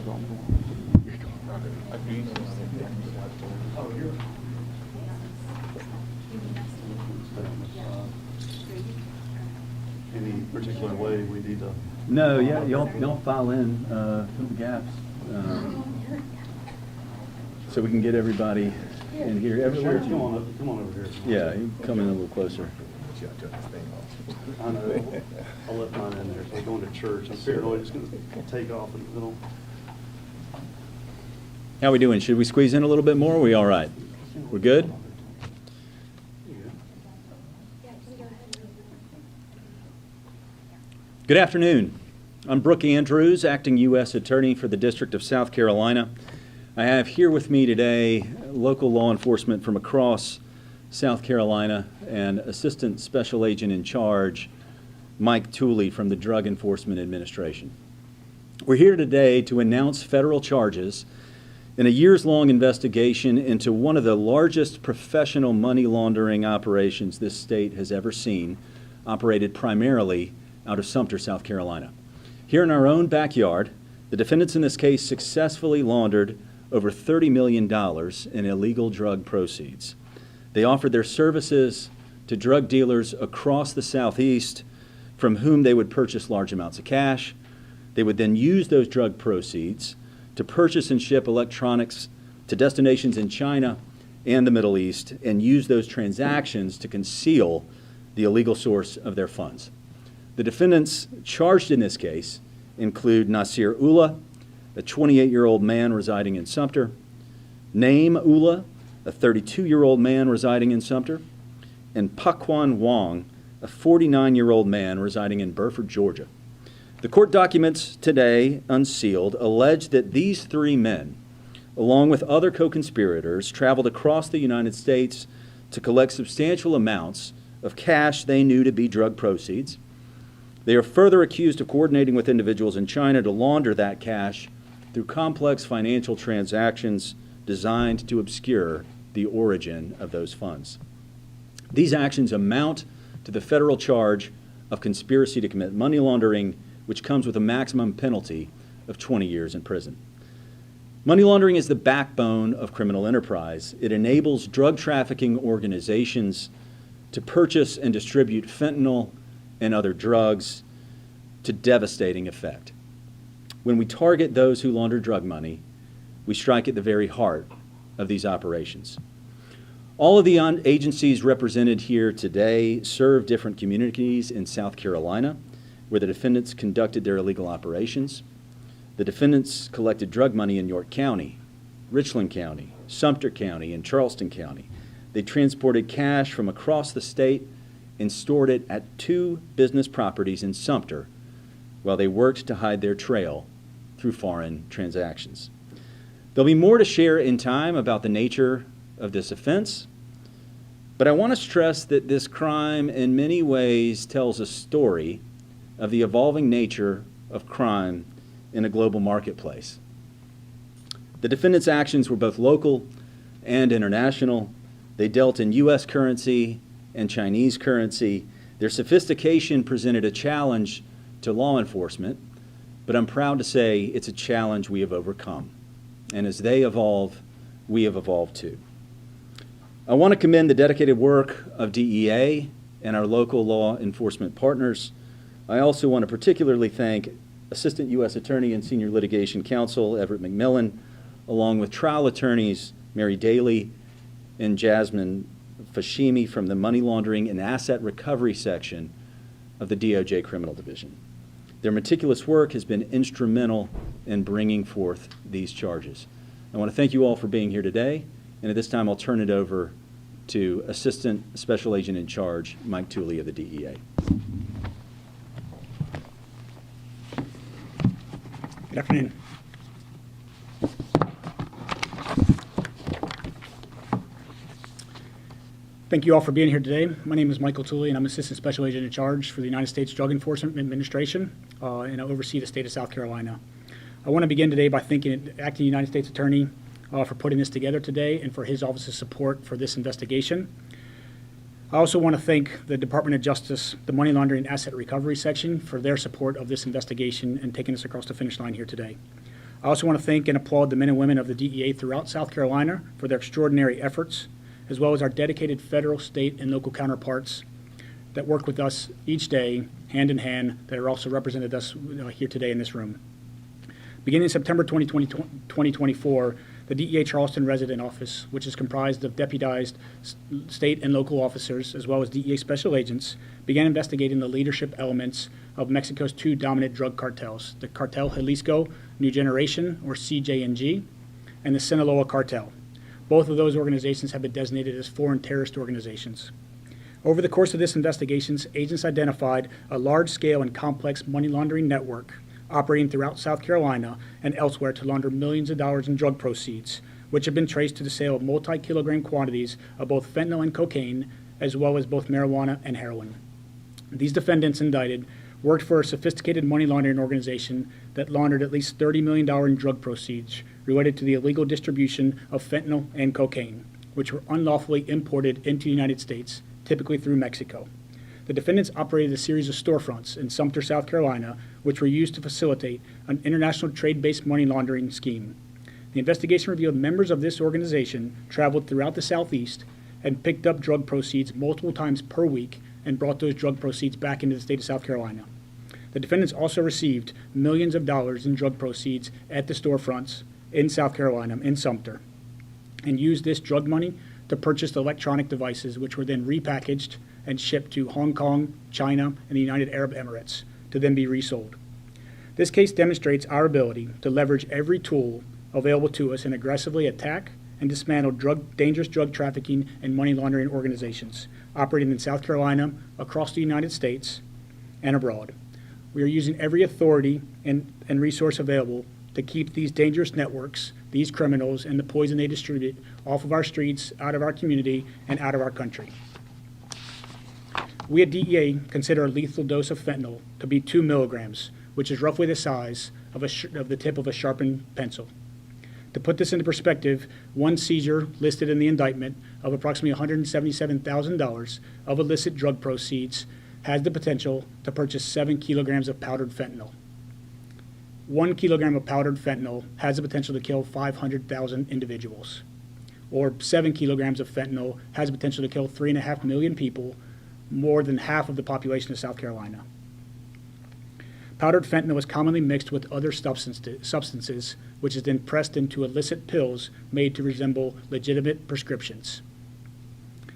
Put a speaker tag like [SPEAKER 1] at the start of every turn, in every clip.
[SPEAKER 1] Any particular way we need to?
[SPEAKER 2] No, yeah, y'all file in, fill the gaps, so we can get everybody in here. Everywhere.
[SPEAKER 1] Come on over here.
[SPEAKER 2] Yeah, you can come in a little closer.
[SPEAKER 1] I know. I'll let mine in there. So I'm going to church. I'm paranoid it's going to take off in the middle.
[SPEAKER 2] How we doing? Should we squeeze in a little bit more? Are we all right? We're good? Good afternoon. I'm Brooke Andrews, acting U.S. Attorney for the District of South Carolina. I have here with me today local law enforcement from across South Carolina and Assistant Special Agent in Charge, Mike Tooley from the Drug Enforcement Administration. We're here today to announce federal charges in a years-long investigation into one of the largest professional money laundering operations this state has ever seen, operated primarily out of Sumter, South Carolina. Here in our own backyard, the defendants in this case successfully laundered over $30 million in illegal drug proceeds. They offered their services to drug dealers across the Southeast, from whom they would purchase large amounts of cash. They would then use those drug proceeds to purchase and ship electronics to destinations in China and the Middle East, and use those transactions to conceal the illegal source of their funds. The defendants charged in this case include Nasir Ullah, a 28-year-old man residing in Sumter, Naim Ullah, a 32-year-old man residing in Sumter, and Paquan Wong, a 49-year-old man residing in Burford, Georgia. The court documents today, unsealed, allege that these three men, along with other co-conspirators, traveled across the United States to collect substantial amounts of cash they knew to be drug proceeds. They are further accused of coordinating with individuals in China to launder that cash through complex financial transactions designed to obscure the origin of those funds. These actions amount to the federal charge of conspiracy to commit money laundering, which comes with a maximum penalty of 20 years in prison. Money laundering is the backbone of criminal enterprise. It enables drug trafficking organizations to purchase and distribute fentanyl and other drugs to devastating effect. When we target those who launder drug money, we strike at the very heart of these operations. All of the agencies represented here today serve different communities in South Carolina where the defendants conducted their illegal operations. The defendants collected drug money in York County, Richland County, Sumter County, and Charleston County. They transported cash from across the state and stored it at 2 business properties in Sumter while they worked to hide their trail through foreign transactions. There'll be more to share in time about the nature of this offense, but I want to stress that this crime in many ways tells a story of the evolving nature of crime in a global marketplace. The defendants' actions were both local and international. They dealt in U.S. currency and Chinese currency. Their sophistication presented a challenge to law enforcement, but I'm proud to say it's a challenge we have overcome. And as they evolve, we have evolved too. I want to commend the dedicated work of DEA and our local law enforcement partners. I also want to particularly thank Assistant U.S. Attorney and Senior Litigation Counsel Everett McMillan, along with trial attorneys Mary Daly and Jasmine Fashimi from the Money Laundering and Asset Recovery section of the DOJ Criminal Division. Their meticulous work has been instrumental in bringing forth these charges. I want to thank you all for being here today, and at this time I'll turn it over to Assistant Special Agent in Charge, Mike Tooley of the DEA.
[SPEAKER 3] Good afternoon. Thank you all for being here today. My name is Michael Tooley, and I'm Assistant Special Agent in Charge for the United States Drug Enforcement Administration, and I oversee the state of South Carolina. I want to begin today by thanking Acting United States Attorney for putting this together today and for his office's support for this investigation. I also want to thank the Department of Justice, the Money Laundering and Asset Recovery section, for their support of this investigation and taking us across the finish line here today. I also want to thank and applaud the men and women of the DEA throughout South Carolina for their extraordinary efforts, as well as our dedicated federal, state, and local counterparts that work with us each day, hand in hand, that are also represented us here today in this room. Beginning in September 2024, the DEA Charleston Resident Office, which is comprised of deputized state and local officers, as well as DEA special agents, began investigating the leadership elements of Mexico's two dominant drug cartels, the Cartel Jalisco New Generation, or CJNG, and the Sinaloa Cartel. Both of those organizations have been designated as foreign terrorist organizations. Over the course of this investigation, agents identified a large-scale and complex money laundering network operating throughout South Carolina and elsewhere to launder millions of dollars in drug proceeds, which have been traced to the sale of multi-kilogram quantities of both fentanyl and cocaine, as well as both marijuana and heroin. These defendants indicted worked for a sophisticated money laundering organization that laundered at least $30 million in drug proceeds related to the illegal distribution of fentanyl and cocaine, which were unlawfully imported into the United States, typically through Mexico. The defendants operated a series of storefronts in Sumter, South Carolina, which were used to facilitate an international trade-based money laundering scheme. The investigation revealed members of this organization traveled throughout the Southeast and picked up drug proceeds multiple times per week and brought those drug proceeds back into the state of South Carolina. The defendants also received millions of dollars in drug proceeds at the storefronts in South Carolina, in Sumter, and used this drug money to purchase electronic devices, which were then repackaged and shipped to Hong Kong, China, and the United Arab Emirates to then be resold. This case demonstrates our ability to leverage every tool available to us and aggressively attack and dismantle dangerous drug trafficking and money laundering organizations operating in South Carolina, across the United States, and abroad. We are using every authority and resource available to keep these dangerous networks, these criminals, and the poison they distribute off of our streets, out of our community, and out of our country. We at DEA consider a lethal dose of fentanyl to be 2 milligrams, which is roughly the size of the tip of a sharpened pencil. To put this into perspective, one seizure listed in the indictment of approximately $177,000 of illicit drug proceeds has the potential to purchase 7 kilograms of powdered fentanyl. 1 kilogram of powdered fentanyl has the potential to kill 500,000 individuals, or 7 kilograms of fentanyl has the potential to kill 3.5 million people, more than half of the population of South Carolina. Powdered fentanyl is commonly mixed with other substances, which is then pressed into illicit pills made to resemble legitimate prescriptions.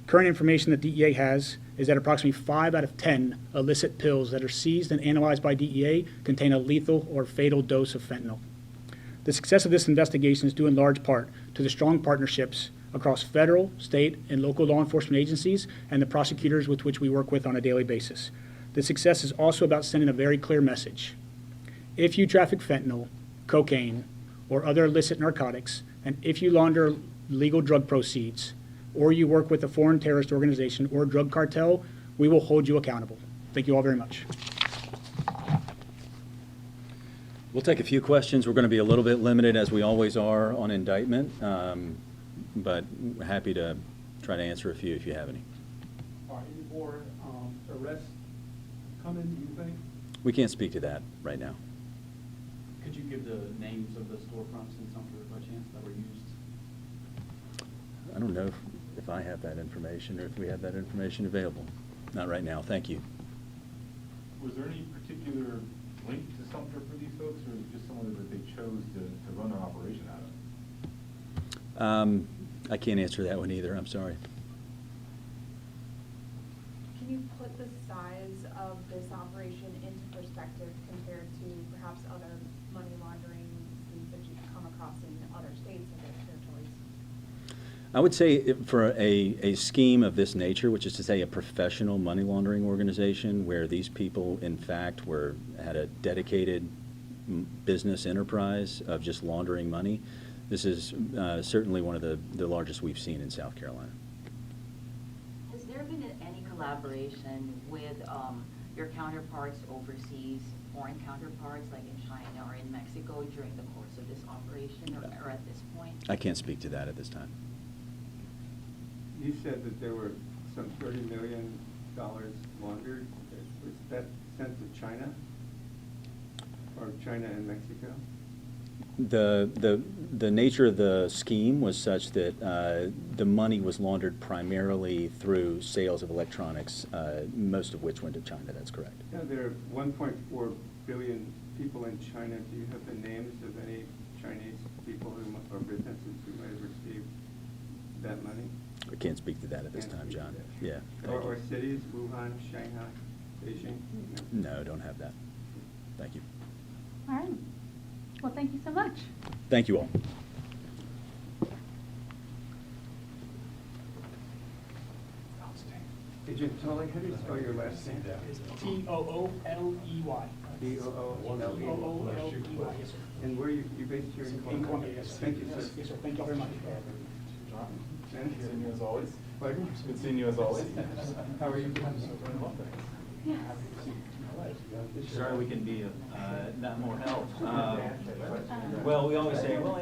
[SPEAKER 3] Current information that DEA has is that approximately 5 out of 10 illicit pills that are seized and analyzed by DEA contain a lethal or fatal dose of fentanyl. The success of this investigation is due in large part to the strong partnerships across federal, state, and local law enforcement agencies and the prosecutors with which we work with on a daily basis. The success is also about sending a very clear message. If you traffic fentanyl, cocaine, or other illicit narcotics, and if you launder legal drug proceeds, or you work with a foreign terrorist organization or drug cartel, we will hold you accountable. Thank you all very much.
[SPEAKER 2] We'll take a few questions. We're going to be a little bit limited, as we always are, on indictment, but happy to try to answer a few if you have any.
[SPEAKER 1] Are any more arrests coming, do you think?
[SPEAKER 2] We can't speak to that right now.
[SPEAKER 1] Could you give the names of the storefronts in Sumter by chance that were used?
[SPEAKER 2] I don't know if I have that information or if we have that information available. Not right now. Thank you.
[SPEAKER 4] Was there any particular link to Sumter for these folks, or was it just someone that they chose to run an operation out of?
[SPEAKER 2] I can't answer that one either. I'm sorry.
[SPEAKER 5] Can you put the size of this operation into perspective compared to perhaps other money laundering schemes that you've come across in other states and other territories?
[SPEAKER 2] I would say for a scheme of this nature, which is to say a professional money laundering organization where these people, in fact, had a dedicated business enterprise of just laundering money, this is certainly one of the largest we've seen in South Carolina.
[SPEAKER 6] Has there been any collaboration with your counterparts overseas, foreign counterparts like in China or in Mexico during the course of this operation or at this point?
[SPEAKER 2] I can't speak to that at this time.
[SPEAKER 7] You said that there were some $30 million laundered. Was that sent to China? Or China and Mexico?
[SPEAKER 2] The nature of the scheme was such that the money was laundered primarily through sales of electronics, most of which went to China. That's correct.
[SPEAKER 7] Now, there are 1.4 billion people in China. Do you have the names of any Chinese people or businesses who might have received that money?
[SPEAKER 2] I can't speak to that at this
[SPEAKER 7] Can't
[SPEAKER 2] time,
[SPEAKER 7] speak to
[SPEAKER 2] John.
[SPEAKER 7] that.
[SPEAKER 2] Yeah. thank
[SPEAKER 7] Or
[SPEAKER 2] you.
[SPEAKER 7] cities, Wuhan, Shanghai, Beijing?
[SPEAKER 2] No, don't have that. Thank you.
[SPEAKER 8] All right. Well, thank you so much.
[SPEAKER 2] Thank you all.
[SPEAKER 7] Agent Tully, how do you spell your last name?
[SPEAKER 3] T-O-O-L-E-Y.
[SPEAKER 7] D-O-O-L-E?
[SPEAKER 3] O-O-L-E-Y, yes, sir.
[SPEAKER 7] And where you based here in Columbia?
[SPEAKER 3] In Columbia, yes.
[SPEAKER 7] Thank you, sir.
[SPEAKER 3] Yes, sir. Thank you very much.
[SPEAKER 7] And-
[SPEAKER 4] Good seeing you as always.
[SPEAKER 7] Pardon?
[SPEAKER 4] Good seeing you as always.
[SPEAKER 7] How are you?
[SPEAKER 9] Sorry we can be not more help. Well, we always say, well,